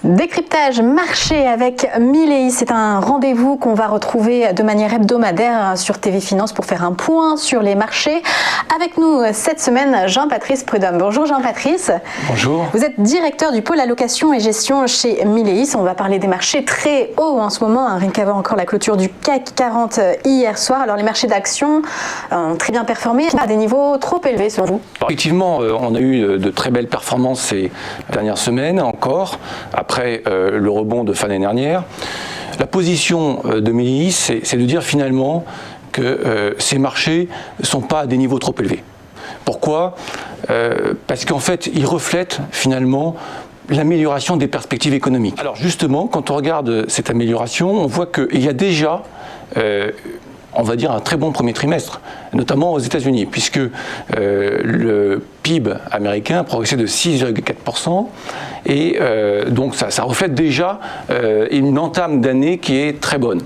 Décryptage marché avec Milei, c'est un rendez-vous qu'on va retrouver de manière hebdomadaire sur TV Finance pour faire un point sur les marchés. Avec nous cette semaine, Jean-Patrice Prudhomme. Bonjour Jean-Patrice. Bonjour. Vous êtes directeur du pôle allocation et gestion chez Milei. On va parler des marchés très hauts en ce moment, rien qu'avant encore la clôture du CAC 40 hier soir. Alors les marchés d'actions ont très bien performé à des niveaux trop élevés selon vous? Effectivement, on a eu de très belles performances ces dernières semaines encore, après le rebond de fin d'année dernière. La position de Milei, c'est de dire finalement que ces marchés ne sont pas à des niveaux trop élevés. Pourquoi ? Parce qu'en fait, ils reflètent finalement l'amélioration des perspectives économiques. Alors justement, quand on regarde cette amélioration, on voit qu'il y a déjà on va dire un très bon premier trimestre, notamment aux États-Unis, puisque le PIB américain a progressé de 6,4%, et donc ça reflète déjà une entame d'année qui est très bonne.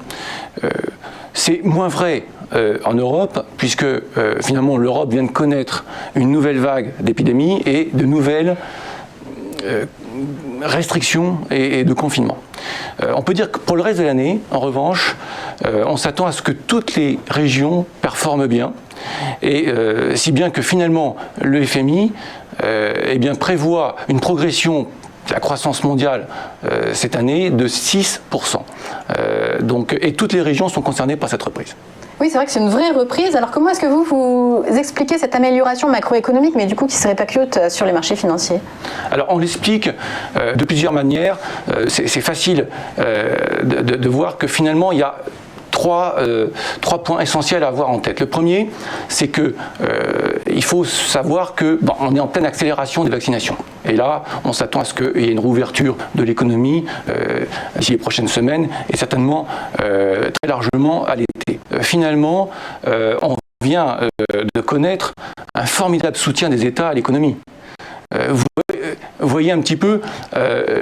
C'est moins vrai en Europe, puisque finalement l'Europe vient de connaître une nouvelle vague d'épidémie et de nouvelles restrictions et de confinement. On peut dire que pour le reste de l'année, en revanche, on s'attend à ce que toutes les régions performent bien, et si bien que finalement le FMI eh bien, prévoit une progression de la croissance mondiale cette année de 6%. Et toutes les régions sont concernées par cette reprise. Oui, c'est vrai que c'est une vraie reprise. Alors comment est-ce que vous expliquez cette amélioration macroéconomique, mais du coup qui se répercute sur les marchés financiers? Alors on l'explique de plusieurs manières. C'est facile de voir que finalement il y a trois points essentiels à avoir en tête. Le premier, c'est que il faut savoir que on est en pleine accélération des vaccinations. Et là, on s'attend à ce qu'il y ait une rouverture de l'économie d'ici les prochaines semaines et certainement très largement à l'été. Finalement, on vient de connaître un formidable soutien des États à l'économie. Vous voyez un petit peu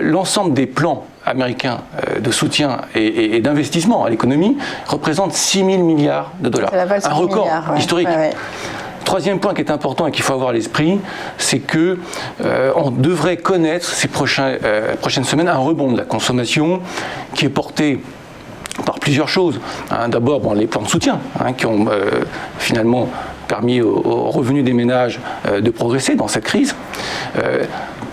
l'ensemble des plans américains de soutien et d'investissement à l'économie représente 6 000 milliards de dollars. Un record historique. Ouais. Troisième point qui est important et qu'il faut avoir à l'esprit, c'est que on devrait connaître ces prochaines semaines un rebond de la consommation qui est porté par plusieurs choses. D'abord, les plans de soutien qui ont finalement permis aux revenus des ménages de progresser dans cette crise.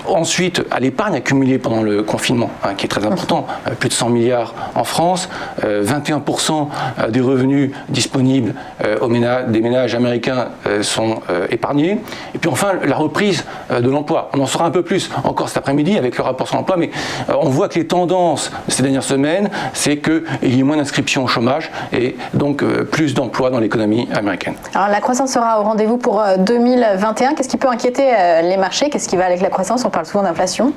Ensuite, à l'épargne accumulée pendant le confinement, qui est très important, plus de 100 milliards en France, 21% des revenus disponibles des ménages américains sont épargnés. Et puis enfin, la reprise de l'emploi. On en saura un peu plus encore cet après-midi avec le rapport sur l'emploi, mais on voit que les tendances de ces dernières semaines, c'est qu'il y ait moins d'inscriptions au chômage et donc plus d'emplois dans l'économie américaine. Alors la croissance sera au rendez-vous pour 2021. Qu'est-ce qui peut inquiéter les marchés? Qu'est-ce qui va avec la croissance? On parle souvent d'inflation.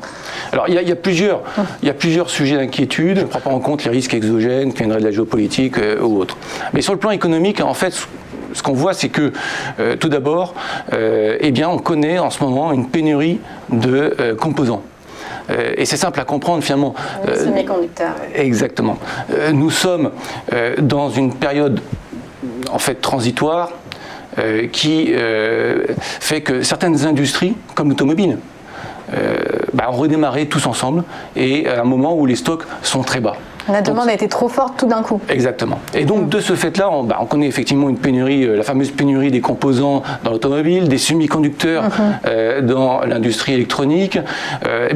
Alors il y a plusieurs sujets d'inquiétude. Je ne prends pas en compte les risques exogènes qui viendraient de la géopolitique ou autres. Mais sur le plan économique, en fait, ce qu'on voit, c'est que tout d'abord, on connaît en ce moment une pénurie de composants. Et c'est simple à comprendre finalement. Semi-conducteurs. Exactement. Nous sommes dans une période en fait transitoire qui fait que certaines industries, comme l'automobile, ont redémarré tous ensemble et à un moment où les stocks sont très bas. La demande a été trop forte tout d'un coup. Exactement. Et donc de ce fait-là, on connaît effectivement une pénurie, la fameuse pénurie des composants dans l'automobile, des semi-conducteurs dans l'industrie électronique.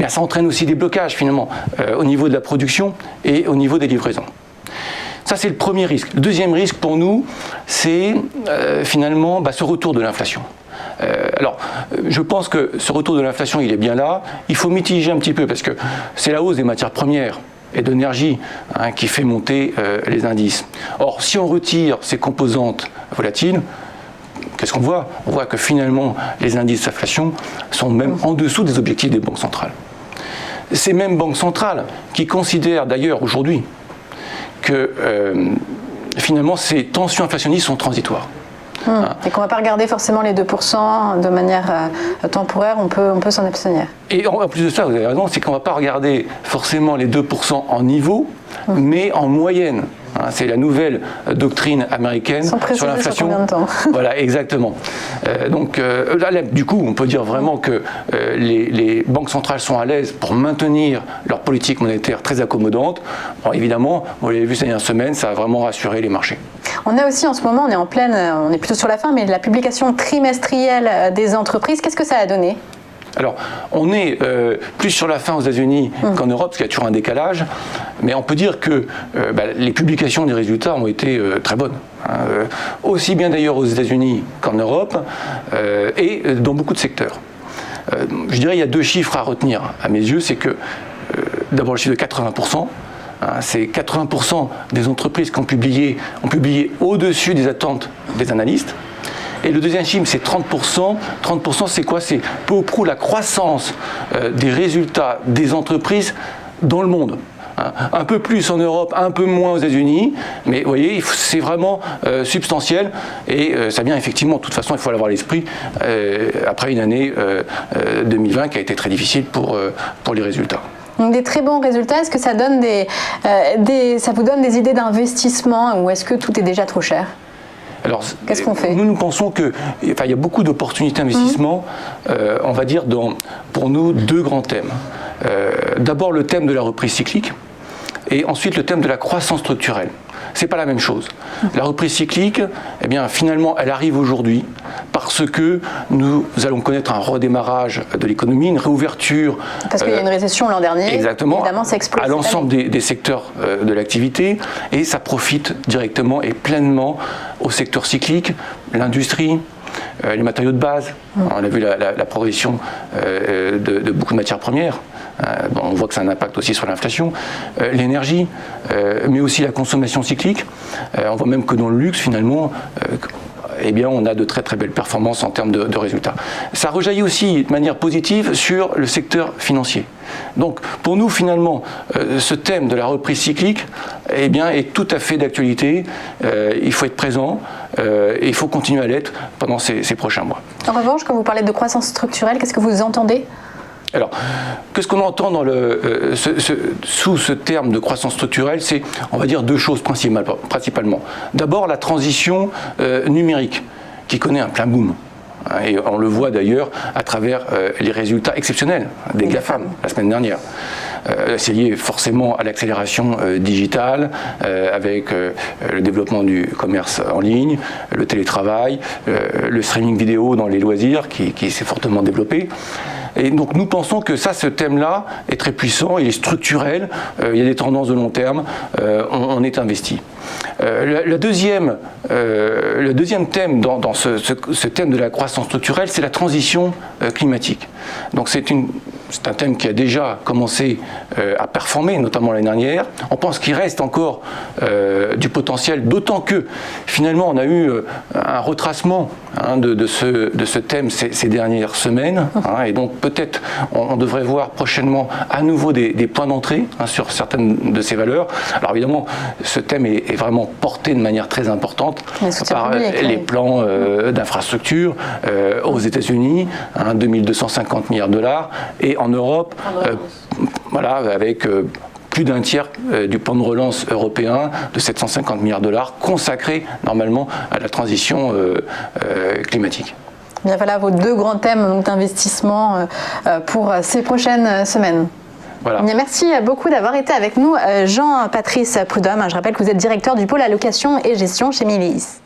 Ça entraîne aussi des blocages finalement au niveau de la production et au niveau des livraisons. Ça, c'est le premier risque. Le deuxième risque pour nous, c'est finalement ce retour de l'inflation. Alors, je pense que ce retour de l'inflation, il est bien là. Il faut mitiger un petit peu parce que c'est la hausse des matières premières et d'énergie qui fait monter les indices. Or, si on retire ces composantes volatiles, qu'est-ce qu'on voit? On voit que finalement, les indices d'inflation sont même en dessous des objectifs des banques centrales. Ces mêmes banques centrales qui considèrent d'ailleurs aujourd'hui que finalement ces tensions inflationnistes sont transitoires. Et qu'on ne va pas regarder forcément les 2% de manière temporaire, on peut s'en abstenir. Et en plus de ça, vous avez raison, c'est qu'on ne va pas regarder forcément les 2% en niveau, mais en moyenne. C'est la nouvelle doctrine américaine sur l'inflation. Sur combien de temps? Voilà, exactement. Donc là, du coup, on peut dire vraiment que les banques centrales sont à l'aise pour maintenir leur politique monétaire très accommodante. Bon, évidemment, vous l'avez vu ces dernières semaines, ça a vraiment rassuré les marchés. On a aussi en ce moment, on est plutôt sur la fin, mais la publication trimestrielle des entreprises, qu'est-ce que ça a donné? Alors, on est plus sur la fin aux États-Unis qu'en Europe, parce qu'il y a toujours un décalage, mais on peut dire que les publications des résultats ont été très bonnes. Aussi bien d'ailleurs aux États-Unis qu'en Europe, et dans beaucoup de secteurs. Je dirais qu'il y a 2 chiffres à retenir à mes yeux, c'est que d'abord le chiffre de 80%, c'est 80% des entreprises qui ont publié au-dessus des attentes des analystes. Et le deuxième chiffre, c'est 30%. 30%, c'est quoi? C'est peu ou prou la croissance des résultats des entreprises dans le monde. Un peu plus en Europe, un peu moins aux États-Unis, mais vous voyez, c'est vraiment substantiel et ça vient effectivement, de toute façon, il faut l'avoir à l'esprit, après une année 2020 qui a été très difficile pour les résultats. Donc des très bons résultats, est-ce que ça donne ça vous donne des idées d'investissement ou est-ce que tout est déjà trop cher? Alors, qu'est-ce qu'on fait? Nous pensons qu'il y a beaucoup d'opportunités d'investissement, on va dire, pour nous, 2 grands thèmes. D'abord le thème de la reprise cyclique et ensuite le thème de la croissance structurelle. C'est pas la même chose. La reprise cyclique, eh bien, finalement, elle arrive aujourd'hui parce que nous allons connaître un redémarrage de l'économie, une réouverture. Parce qu'il y a une récession l'an dernier. Exactement. Évidemment, ça explose. À l'ensemble des secteurs de l'activité et ça profite directement et pleinement au secteur cyclique, l'industrie, les matériaux de base. On a vu la progression de beaucoup de matières premières. On voit que ça a un impact aussi sur l'inflation, l'énergie, mais aussi la consommation cyclique. On voit même que dans le luxe, finalement, eh bien, on a de très très belles performances en termes de résultats. Ça rejaillit aussi de manière positive sur le secteur financier. Donc, pour nous, finalement, ce thème de la reprise cyclique, eh bien, est tout à fait d'actualité. Il faut être présent, et il faut continuer à l'être pendant ces prochains mois. En revanche, quand vous parlez de croissance structurelle, qu'est-ce que vous entendez ? Alors, qu'est-ce qu'on entend sous ce terme de croissance structurelle? C'est, on va dire, 2 choses principalement. D'abord, la transition numérique, qui connaît un plein boom. Et on le voit d'ailleurs à travers les résultats exceptionnels des GAFAM la semaine dernière. C'est lié forcément à l'accélération digitale, avec le développement du commerce en ligne, le télétravail, le streaming vidéo dans les loisirs qui s'est fortement développé. Et donc nous pensons que ce thème-là est très puissant, il est structurel, il y a des tendances de long terme, on est investi. Le deuxième thème dans ce thème de la croissance structurelle, c'est la transition climatique. Donc c'est un thème qui a déjà commencé à performer, notamment l'année dernière. On pense qu'il reste encore du potentiel, d'autant que finalement on a eu un retracement de ce thème ces dernières semaines. Et donc peut-être on devrait voir prochainement à nouveau des points d'entrée sur certaines de ces valeurs. Alors évidemment, ce thème est vraiment porté de manière très importante par les plans d'infrastructure aux États-Unis, 2250 milliards de dollars, et en Europe, voilà, avec plus d'un tiers du plan de relance européen de 750 milliards de dollars consacré normalement à la transition climatique. Bien, voilà vos 2 grands thèmes d'investissement pour ces prochaines semaines. Voilà. Bien, merci beaucoup d'avoir été avec nous, Jean-Patrice Prudhomme. Je rappelle que vous êtes directeur du pôle allocation et gestion chez Méliès.